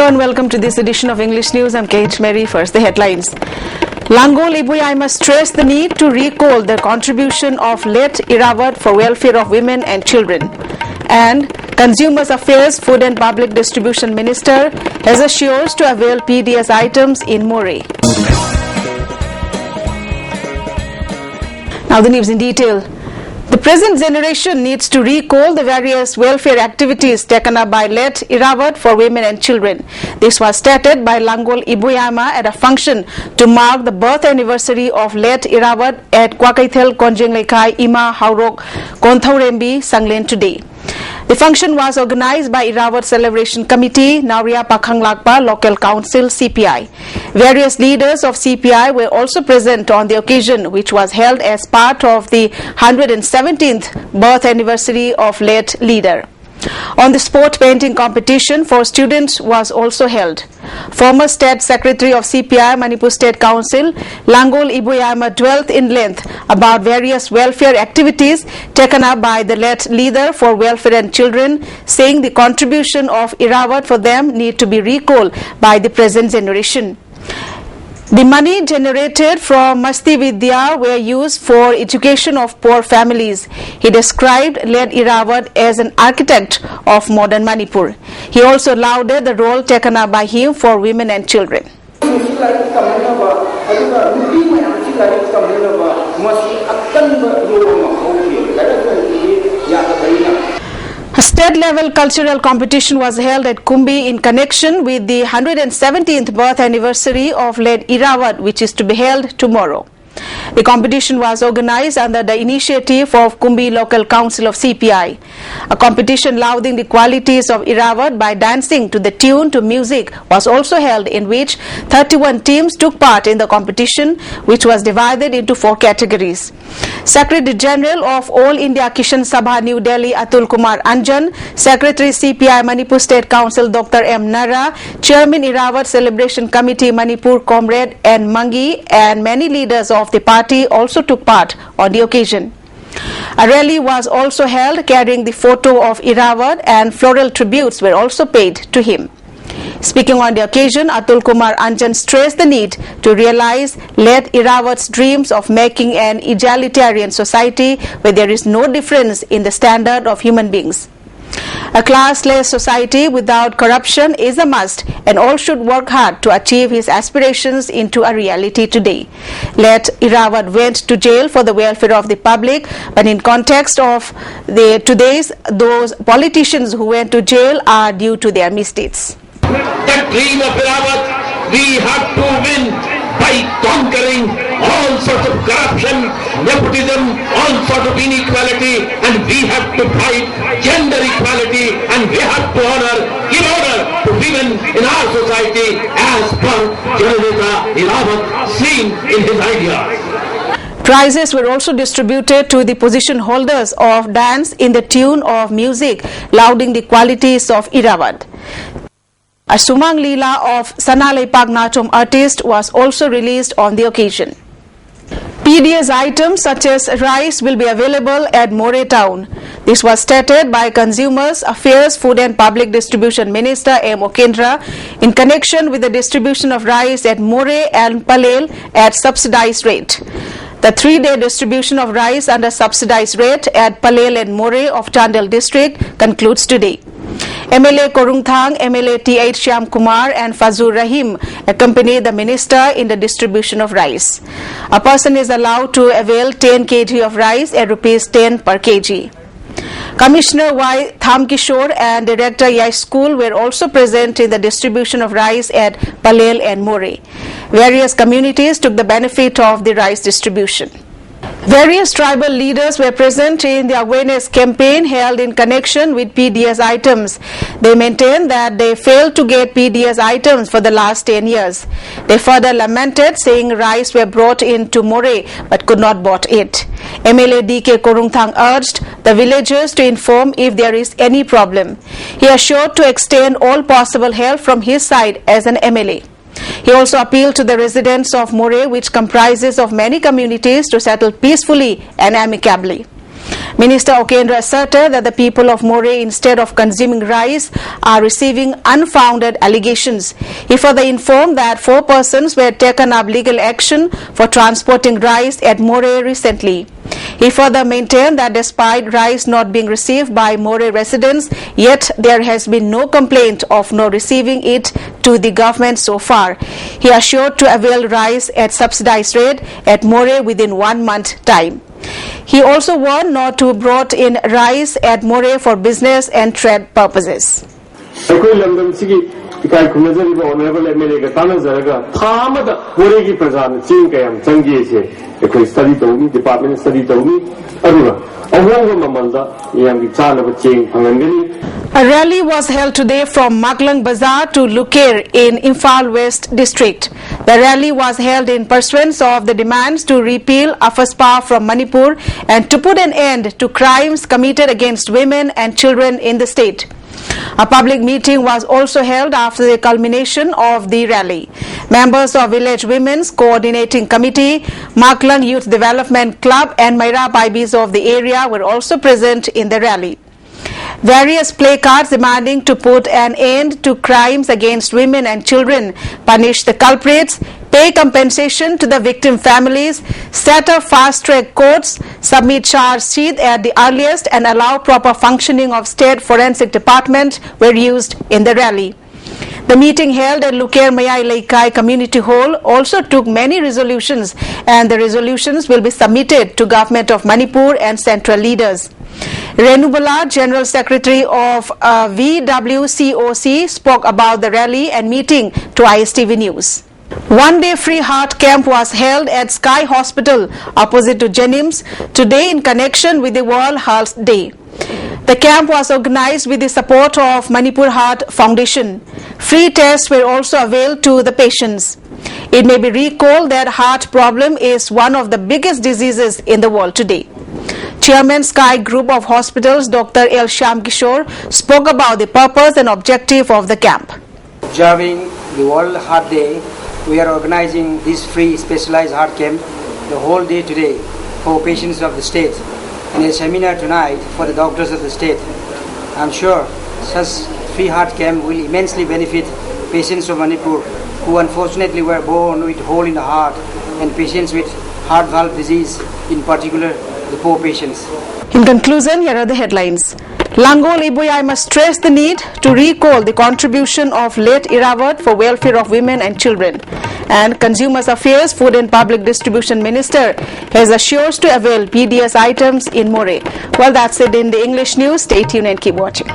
Hello and welcome to this edition of English News. I'm Kate Mary. First, the headlines. Langol Ibuyaima stressed the need to recall the contribution of late Irawat for welfare of women and children. And Consumers Affairs, Food and Public Distribution Minister has assured to avail PDS items in Moray. Now the news in detail. The present generation needs to recall the various welfare activities taken up by late Irawat for women and children. This was stated by Langol Ibuyaima at a function to mark the birth anniversary of late Irawat at Kwakaithel Konjenglekai Ima Haurok Konthaurembi Sanglen today. The function was organized by Irawat Celebration Committee, Nauria Pakhanglakpa Local Council, CPI. Various leaders of CPI were also present on the occasion, which was held as part of the 117th birth anniversary of late leader. On the sport painting competition for students was also held. Former State Secretary of CPI Manipur State Council, Langol Ibuyaima dwelt in length about various welfare activities taken up by the late leader for welfare and children, saying the contribution of Irawat for them need to be recalled by the present generation. The money generated from Masti Vidya were used for education of poor families. He described late Irawat as an architect of modern Manipur. He also lauded the role taken up by him for women and children. A state-level cultural competition was held at Kumbi in connection with the 117th birth anniversary of late Irawat, which is to be held tomorrow. The competition was organized under the initiative of Kumbi Local Council of CPI. A competition lauding the qualities of Irawat by dancing to the tune to music was also held, in which 31 teams took part in the competition, which was divided into 4 categories. Secretary General of All India Kishan Sabha New Delhi Atul Kumar Anjan, Secretary CPI Manipur State Council Dr. M. Nara, Chairman Irawat Celebration Committee Manipur Comrade N. Mangi, and many leaders of the party also took part on the occasion. A rally was also held carrying the photo of Irawat, and floral tributes were also paid to him. Speaking on the occasion, Atul Kumar Anjan stressed the need to realize late Irawat's dreams of making an egalitarian society where there is no difference in the standard of human beings. A classless society without corruption is a must, and all should work hard to achieve his aspirations into a reality today. Late Irawat went to jail for the welfare of the public, but in context of today's, those politicians who went to jail are due to their misdeeds. The dream of Irawat, we have to win by conquering all sorts of corruption, nepotism, all sorts of inequality, and we have to fight gender equality, and we have to give honor to women in our society as per Jananeta Irawat seen in his ideas. Prizes were also distributed to the position holders of dance in the tune of music, lauding the qualities of Irawat. A Sumang Leela of Sanalai Pagnatum artist was also released on the occasion. PDS items such as rice will be available at Moray town. This was stated by Consumers Affairs, Food and Public Distribution Minister M. Okendra in connection with the distribution of rice at Moray and Palel at subsidized rate. The 3-day distribution of rice under subsidized rate at Palel and Moray of Chandel district concludes today. MLA Korungthang, MLA T.H. Shyam Kumar and Fazur Rahim accompanied the minister in the distribution of rice. A person is allowed to avail 10 kg of rice at rupees 10 per kg. Commissioner Y. Thamkishore and Director Yash School were also present in the distribution of rice at Palel and Moray. Various communities took the benefit of the rice distribution. Various tribal leaders were present in the awareness campaign held in connection with PDS items. They maintained that they failed to get PDS items for the last 10 years. They further lamented, saying rice were brought into Moray but could not bought it. MLA D.K. Korungthang urged the villagers to inform if there is any problem. He assured to extend all possible help from his side as an MLA. He also appealed to the residents of Moray, which comprises of many communities, to settle peacefully and amicably. Minister Okendra asserted that the people of Moreh, instead of consuming rice, are receiving unfounded allegations. He further informed that 4 persons were taken up legal action for transporting rice at Moreh recently. He further maintained that despite rice not being received by Moreh residents, yet there has been no complaint of not receiving it to the government so far. He assured to avail rice at subsidized rate at Moreh within 1 month time. He also warned not to brought in rice at Moreh for business and trade purposes. इकाई खुमजरी honourable MLA का ताना जरगा थामद मोरे की प्रजान चीन कयम चंगे से एकोई study तौनी department study तौनी अरुगा अवंग ममलदा यम की चालब Cheng फंगनगनी. A rally was held today from Maklang Bazaar to Luker in Imphal West district. The rally was held in pursuance of the demands to repeal AFSPA from Manipur and to put an end to crimes committed against women and children in the state. A public meeting was also held after the culmination of the rally. Members of Village Women's Coordinating Committee, Maklang Youth Development Club and Mairap IBs of the area were also present in the rally. Various placards demanding to put an end to crimes against women and children, punish the culprits, pay compensation to the victim families, set up fast-track courts, submit charge sheet at the earliest and allow proper functioning of State Forensic Department were used in the rally. The meeting held at Luker Mayai Laikai Community Hall also took many resolutions, and the resolutions will be submitted to Government of Manipur and central leaders. Renu Bala, General Secretary of VWCOC, spoke about the rally and meeting to ISTV News. One-day free heart camp was held at Sky Hospital opposite to Jenims today in connection with the World Heart Day. The camp was organized with the support of Manipur Heart Foundation. Free tests were also availed to the patients. It may be recalled that heart problem is one of the biggest diseases in the world today. Chairman Sky Group of Hospitals Dr. L. Shyam Kishore spoke about the purpose and objective of the camp. Observing the World Heart Day, we are organizing this free specialized heart camp the whole day today for patients of the state and a seminar tonight for the doctors of the state. I am sure such free heart camp will immensely benefit patients of Manipur who unfortunately were born with hole in the heart and patients with heart valve disease, in particular the poor patients. In conclusion, here are the headlines. Langol Iboyai must stress the need to recall the contribution of late Irawat for welfare of women and children. And Consumers Affairs, Food and Public Distribution Minister has assured to avail PDS items in Moreh. Well, that's it in the English news. Stay tuned and keep watching.